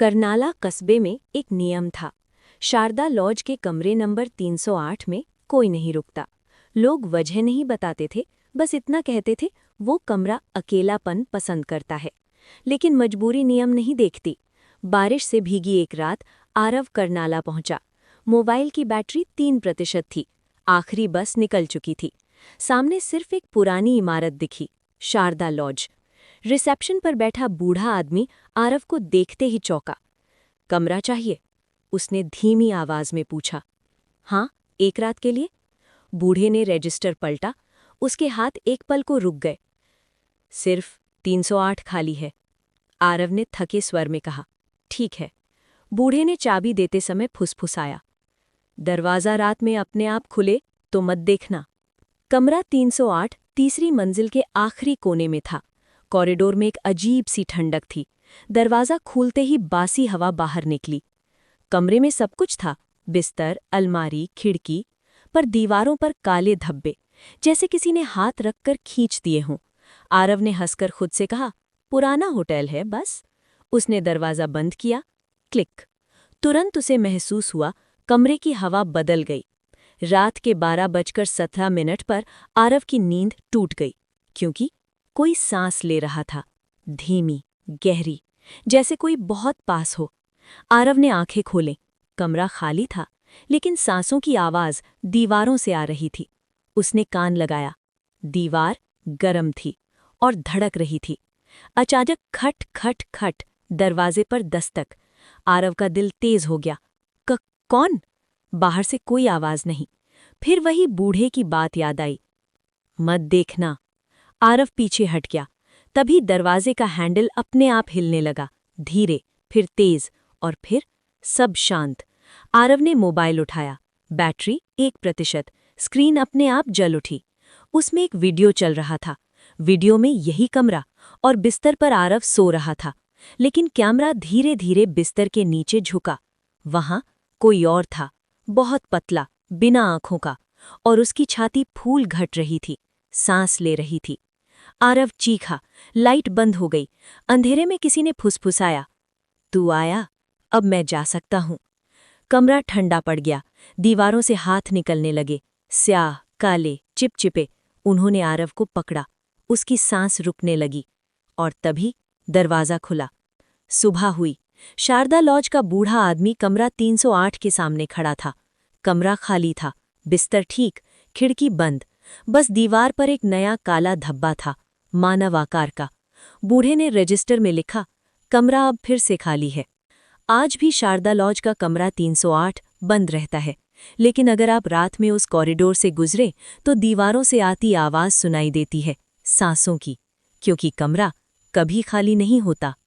करनाला कस्बे में एक नियम था। शारदा लॉज के कमरे नंबर 308 में कोई नहीं रुकता। लोग वजह नहीं बताते थे, बस इतना कहते थे वो कमरा अकेलापन पसंद करता है। लेकिन मजबूरी नियम नहीं देखती। बारिश से भीगी एक रात आरव करनाला पहुंचा। मोबाइल की बैटरी 3% थी। आखिरी बस निकल चुकी थी। सामने सिर्फ एक पुरानी इमारत दिखी, शारदा लॉज। रिसेप्शन पर बैठा बूढ़ा आदमी आरव को देखते ही चौंका। कमरा चाहिए? उसने धीमी आवाज में पूछा। हाँ, एक रात के लिए। बूढ़े ने रजिस्टर पलटा। उसके हाथ एक पल को रुक गए। सिर्फ 308 खाली है, आरव ने थके स्वर में कहा। ठीक है। बूढ़े ने चाबी देते समय फुसफुसाया। दरवाज़ा रात में अपने आप खुले तो मत देखना। कमरा 308 तीसरी मंजिल के आखिरी कोने में था। कॉरिडोर में एक अजीब सी ठंडक थी। दरवाज़ा खुलते ही बासी हवा बाहर निकली। कमरे में सब कुछ था, बिस्तर, अलमारी, खिड़की, पर दीवारों पर काले धब्बे, जैसे किसी ने हाथ रखकर खींच दिए हों। आरव ने हंसकर खुद से कहा, पुराना होटल है बस। उसने दरवाज़ा बंद किया। क्लिक। तुरंत उसे महसूस हुआ कमरे की हवा बदल गई। रात के 12:17 पर आरव की नींद टूट गई, क्योंकि कोई सांस ले रहा था, धीमी, गहरी, जैसे कोई बहुत पास हो। आरव ने आंखें खोलें। कमरा खाली था, लेकिन सांसों की आवाज दीवारों से आ रही थी। उसने कान लगाया। दीवार गरम थी और धड़क रही थी। अचानक खट खट खट, दरवाजे पर दस्तक। आरव का दिल तेज हो गया। कौन? बाहर से कोई आवाज नहीं। फिर वही बूढ़े की बात याद आई। मत देखना। आरव पीछे हट गया। तभी दरवाजे का हैंडल अपने आप हिलने लगा, धीरे, फिर तेज, और फिर सब शांत। आरव ने मोबाइल उठाया। बैटरी 1%। स्क्रीन अपने आप जल उठी। उसमें एक वीडियो चल रहा था। वीडियो में यही कमरा और बिस्तर पर आरव सो रहा था। लेकिन कैमरा धीरे धीरे बिस्तर के नीचे झुका। वहां कोई और था, बहुत पतला, बिना आंखों का, और उसकी छाती फूल घट रही थी, सांस ले रही थी। आरव चीखा। लाइट बंद हो गई। अंधेरे में किसी ने फुसफुसाया, तू आया, अब मैं जा सकता हूं। कमरा ठंडा पड़ गया। दीवारों से हाथ निकलने लगे, स्याह, काले, चिपचिपे। उन्होंने आरव को पकड़ा। उसकी सांस रुकने लगी, और तभी दरवाज़ा खुला। सुबह हुई। शारदा लॉज का बूढ़ा आदमी कमरा 308 के सामने खड़ा था। कमरा खाली था, बिस्तर ठीक, खिड़की बंद। बस दीवार पर एक नया काला धब्बा था, मानव आकार का। बूढ़े ने रजिस्टर में लिखा, कमरा अब फिर से खाली है। आज भी शारदा लॉज का कमरा 308 बंद रहता है, लेकिन अगर आप रात में उस कॉरिडोर से गुजरे तो दीवारों से आती आवाज़ सुनाई देती है, सांसों की, क्योंकि कमरा कभी खाली नहीं होता।